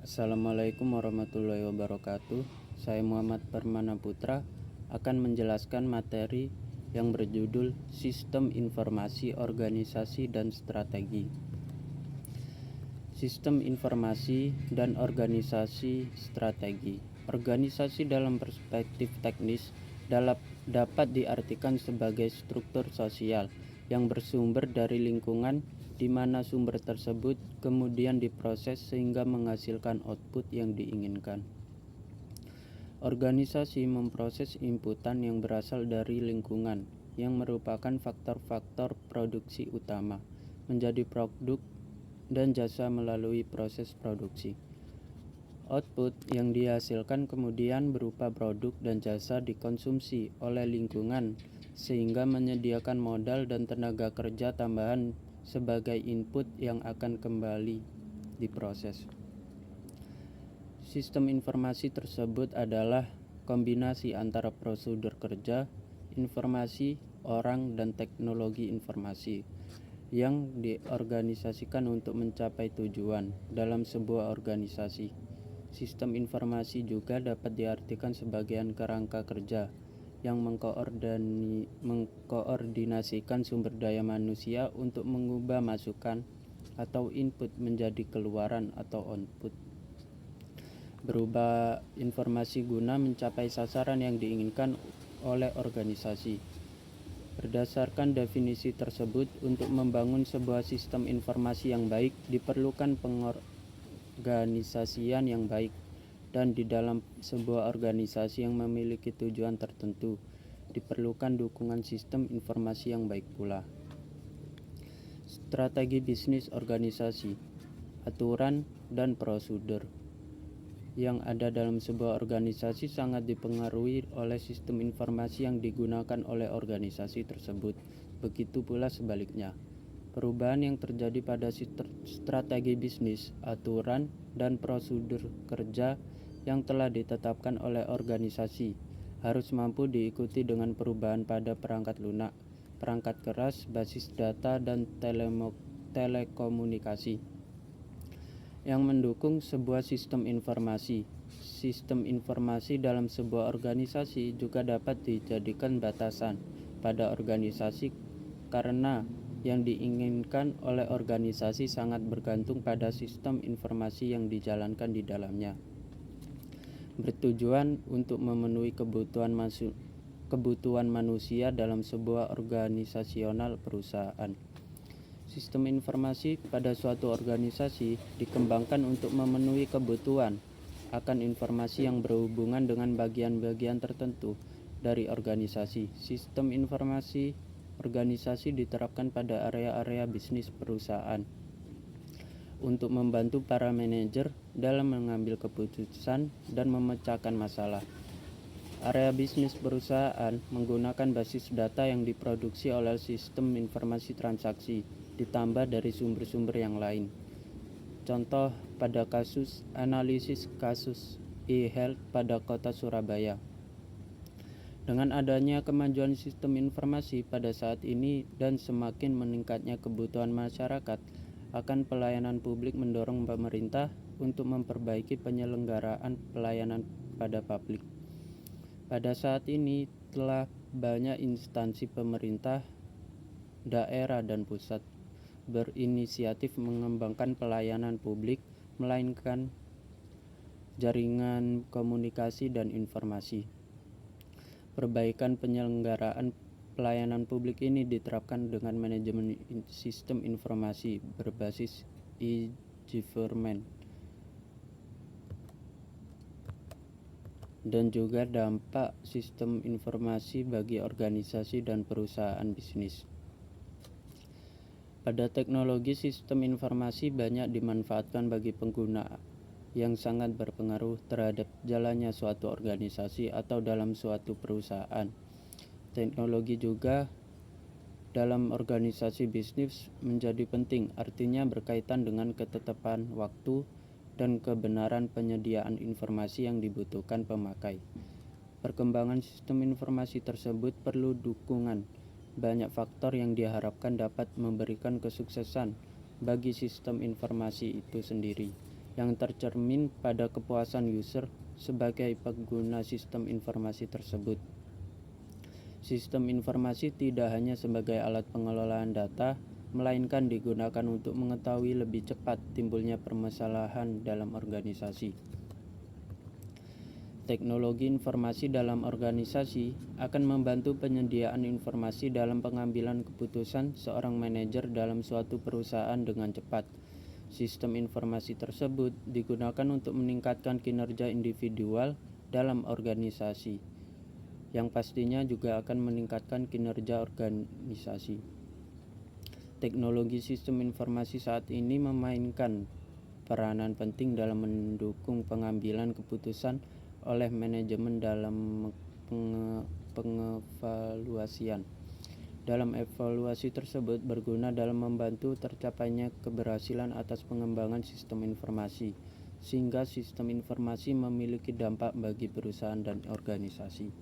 Assalamualaikum warahmatullahi wabarakatuh. Saya Muhammad Permana Putra akan menjelaskan materi yang berjudul Sistem Informasi Organisasi dan Strategi. Sistem informasi dan organisasi strategi. Organisasi dalam perspektif teknis dapat diartikan sebagai struktur sosial yang bersumber dari lingkungan di mana sumber tersebut kemudian diproses sehingga menghasilkan output yang diinginkan. Organisasi memproses inputan yang berasal dari lingkungan yang merupakan faktor-faktor produksi utama menjadi produk dan jasa melalui proses produksi. Output yang dihasilkan kemudian berupa produk dan jasa dikonsumsi oleh lingkungan sehingga menyediakan modal dan tenaga kerja tambahan sebagai input yang akan kembali diproses. Sistem informasi tersebut adalah kombinasi antara prosedur kerja, informasi, orang, dan teknologi informasi yang diorganisasikan untuk mencapai tujuan dalam sebuah organisasi. Sistem informasi juga dapat diartikan sebagai kerangka kerja yang mengkoordinasikan sumber daya manusia untuk mengubah masukan atau input menjadi keluaran atau output. Berubah informasi guna mencapai sasaran yang diinginkan oleh organisasi. Berdasarkan definisi tersebut, untuk membangun sebuah sistem informasi yang baik diperlukan pengorganisasian yang baik, dan di dalam sebuah organisasi yang memiliki tujuan tertentu diperlukan dukungan sistem informasi yang baik pula. Strategi bisnis organisasi, aturan dan prosedur yang ada dalam sebuah organisasi sangat dipengaruhi oleh sistem informasi yang digunakan oleh organisasi tersebut. Begitu pula sebaliknya. Perubahan yang terjadi pada strategi bisnis, aturan, dan prosedur kerja yang telah ditetapkan oleh organisasi harus mampu diikuti dengan perubahan pada perangkat lunak, perangkat keras, basis data, dan telekomunikasi yang mendukung sebuah sistem informasi. Sistem informasi dalam sebuah organisasi juga dapat dijadikan batasan pada organisasi karena yang diinginkan oleh organisasi sangat bergantung pada sistem informasi yang dijalankan di dalamnya. Bertujuan untuk memenuhi kebutuhan manusia dalam sebuah organisasional perusahaan. Sistem informasi pada suatu organisasi dikembangkan untuk memenuhi kebutuhan akan informasi yang berhubungan dengan bagian-bagian tertentu dari organisasi. Sistem informasi organisasi diterapkan pada area-area bisnis perusahaan untuk membantu para manajer dalam mengambil keputusan dan memecahkan masalah. Area bisnis perusahaan menggunakan basis data yang diproduksi oleh sistem informasi transaksi ditambah dari sumber-sumber yang lain. Contoh pada kasus analisis kasus e-health pada kota Surabaya. Dengan adanya kemajuan sistem informasi pada saat ini dan semakin meningkatnya kebutuhan masyarakat akan pelayanan publik mendorong pemerintah untuk memperbaiki penyelenggaraan pelayanan pada publik. Pada saat ini telah banyak instansi pemerintah, daerah dan pusat berinisiatif mengembangkan pelayanan publik melainkan jaringan komunikasi dan informasi. Perbaikan penyelenggaraan pelayanan publik ini diterapkan dengan manajemen sistem informasi berbasis e-government dan juga dampak sistem informasi bagi organisasi dan perusahaan bisnis. Pada teknologi sistem informasi banyak dimanfaatkan bagi pengguna yang sangat berpengaruh terhadap jalannya suatu organisasi atau dalam suatu perusahaan. Teknologi juga dalam organisasi bisnis menjadi penting, artinya berkaitan dengan ketetapan waktu dan kebenaran penyediaan informasi yang dibutuhkan pemakai. Perkembangan sistem informasi tersebut perlu dukungan banyak faktor yang diharapkan dapat memberikan kesuksesan bagi sistem informasi itu sendiri. yang tercermin pada kepuasan user sebagai pengguna sistem informasi tersebut. Sistem informasi tidak hanya sebagai alat pengelolaan data, melainkan digunakan untuk mengetahui lebih cepat timbulnya permasalahan dalam organisasi. Teknologi informasi dalam organisasi akan membantu penyediaan informasi dalam pengambilan keputusan seorang manajer dalam suatu perusahaan dengan cepat. Sistem informasi tersebut digunakan untuk meningkatkan kinerja individual dalam organisasi, yang pastinya juga akan meningkatkan kinerja organisasi. Teknologi sistem informasi saat ini memainkan peranan penting dalam mendukung pengambilan keputusan oleh manajemen dalam pengevaluasian. Dalam evaluasi tersebut berguna dalam membantu tercapainya keberhasilan atas pengembangan sistem informasi, sehingga sistem informasi memiliki dampak bagi perusahaan dan organisasi.